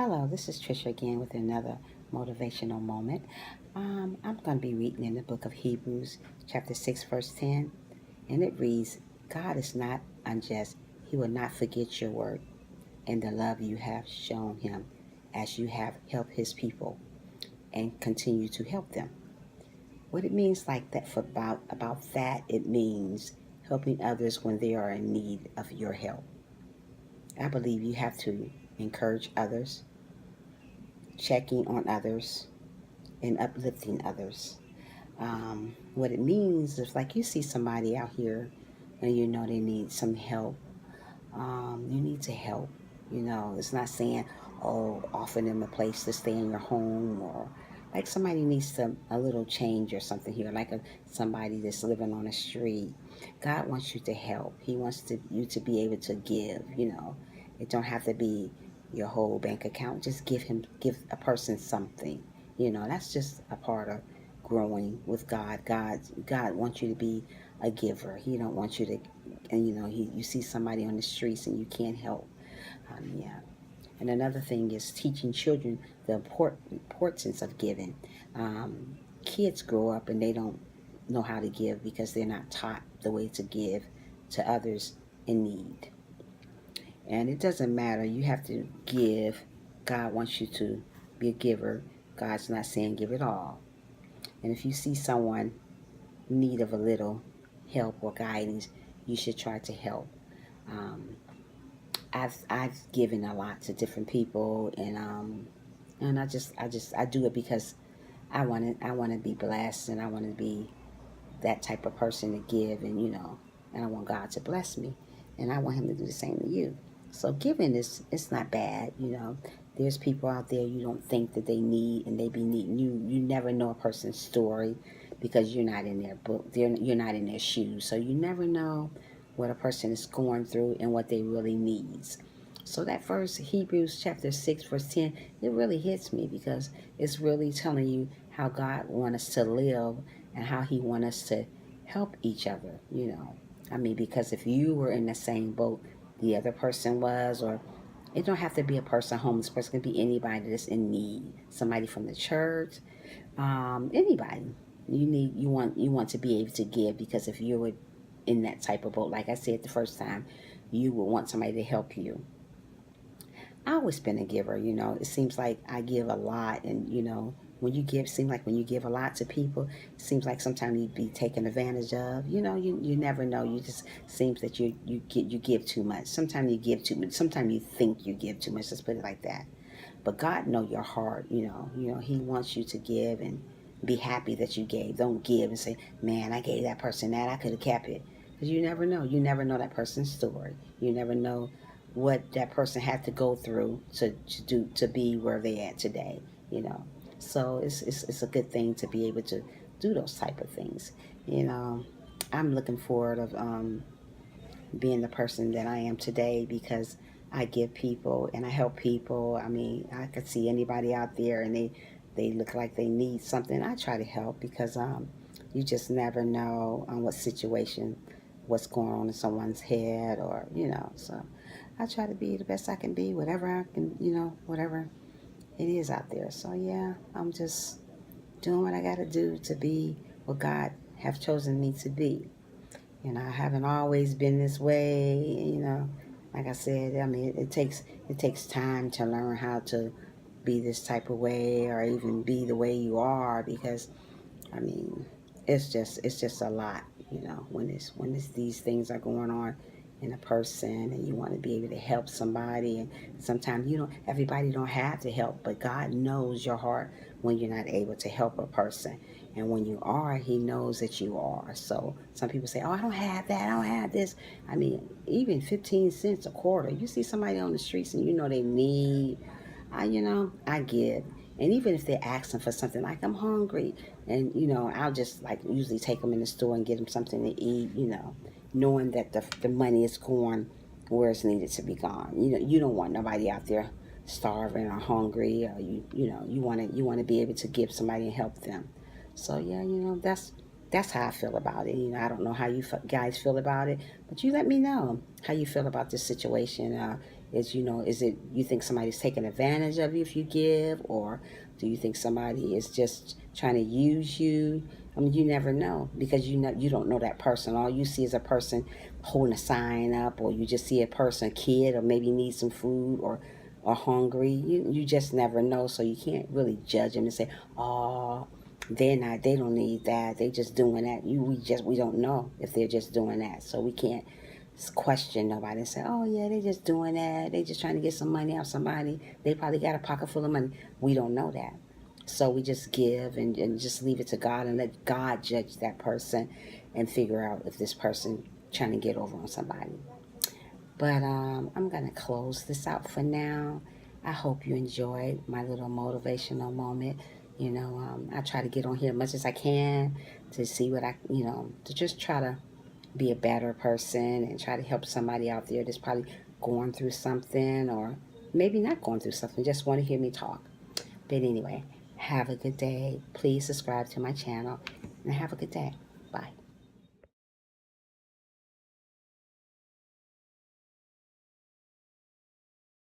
Hello, this is Tricia again with another motivational moment. I'm going to be reading in the book of Hebrews, chapter 6, verse 10, and it reads, God is not unjust. He will not forget your work and the love you have shown him as you have helped his people and continue to help them. What it means like that for about that, it means helping others when they are in need of your help. I believe you have to encourage others, checking on others, and uplifting others. What it means is like you see somebody out here and you know they need some help. You need to help. It's not saying, oh, offer them a place to stay in your home, or like somebody needs a little change or something here, like somebody that's living on the street. God wants you to help. He wants you to be able to give. It don't have to be your whole bank account. Just give a person something. That's just a part of growing with God. God wants you to be a giver. He don't want you to, and you see somebody on the streets and you can't help. Yeah. And another thing is teaching children the importance of giving. Kids grow up and they don't know how to give because they're not taught the way to give to others in need. And it doesn't matter. You have to give. God wants you to be a giver. God's not saying give it all. And if you see someone in need of a little help or guidance, you should try to help. Um, I've given a lot to different people, and I do it because I want to be blessed, and I want to be that type of person to give, and I want God to bless me, and I want Him to do the same to you. So giving is it's not bad. There's people out there you don't think that they need, and they be needing you. You never know a person's story because you're not in their book. You're not in their shoes, so you never know what a person is going through and what they really needs. So that verse, Hebrews chapter 6, verse 10, it really hits me because it's really telling you how God wants us to live and how He wants us to help each other. Because if you were in the same boat the other person was, or it don't have to be a person, a homeless person, it can be anybody that's in need, somebody from the church, anybody. You want to be able to give, because if you were in that type of boat, like I said the first time, you would want somebody to help you. I always been a giver. It seems like I give a lot, and when you give, seems like when you give a lot to people, it seems like sometimes you'd be taken advantage of. You never know. You just seems that you give too much. Sometimes you give too much. Sometimes you think you give too much. Let's put it like that. But God know your heart. He wants you to give and be happy that you gave. Don't give and say, "Man, I gave that person that. I could have kept it." Because you never know. You never know that person's story. You never know what that person had to go through to be where they at today. So it's a good thing to be able to do those type of things. You know, I'm looking forward of being the person that I am today because I give people and I help people. I mean, I could see anybody out there and they look like they need something. I try to help because you just never know what situation, what's going on in someone's head, or so I try to be the best I can be, whatever I can, whatever it is out there. So yeah, I'm just doing what I got to do to be what God have chosen me to be. I haven't always been this way. Like I said, I mean, it takes time to learn how to be this type of way, or even be the way you are, because I mean, it's just a lot. When these things are going on in a person, and you want to be able to help somebody, and sometimes everybody don't have to help, but God knows your heart when you're not able to help a person, and when you are, He knows that you are. So some people say, "Oh, I don't have that, I don't have this." I mean, even 15 cents a quarter, you see somebody on the streets and they need, I give. And even if they're asking for something, like I'm hungry, and I'll just like usually take them in the store and get them something to eat, knowing that the money is going where it's needed to be gone. You don't want nobody out there starving or hungry, or you want to be able to give somebody and help them. So yeah, that's how I feel about it. I don't know how you guys feel about it, but you let me know how you feel about this situation. Is it you think somebody's taking advantage of you if you give, or do you think somebody is just trying to use you? I mean, you never know, because you don't know that person. All you see is a person holding a sign up, or you just see a person, a kid, or maybe needs some food, or hungry. You just never know, so you can't really judge them and say, oh, they don't need that, they just doing that. We don't know if they're just doing that, so we can't question nobody and say, oh yeah, they just doing that, they just trying to get some money out of somebody, they probably got a pocket full of money. We don't know that, so we just give and just leave it to God and let God judge that person and figure out if this person trying to get over on somebody. But I'm going to close this out for now. I hope you enjoyed my little motivational moment. I try to get on here as much as I can to see what to just try to be a better person and try to help somebody out there that's probably going through something, or maybe not going through something, just want to hear me talk. But anyway, have a good day. Please subscribe to my channel and have a good day. Bye.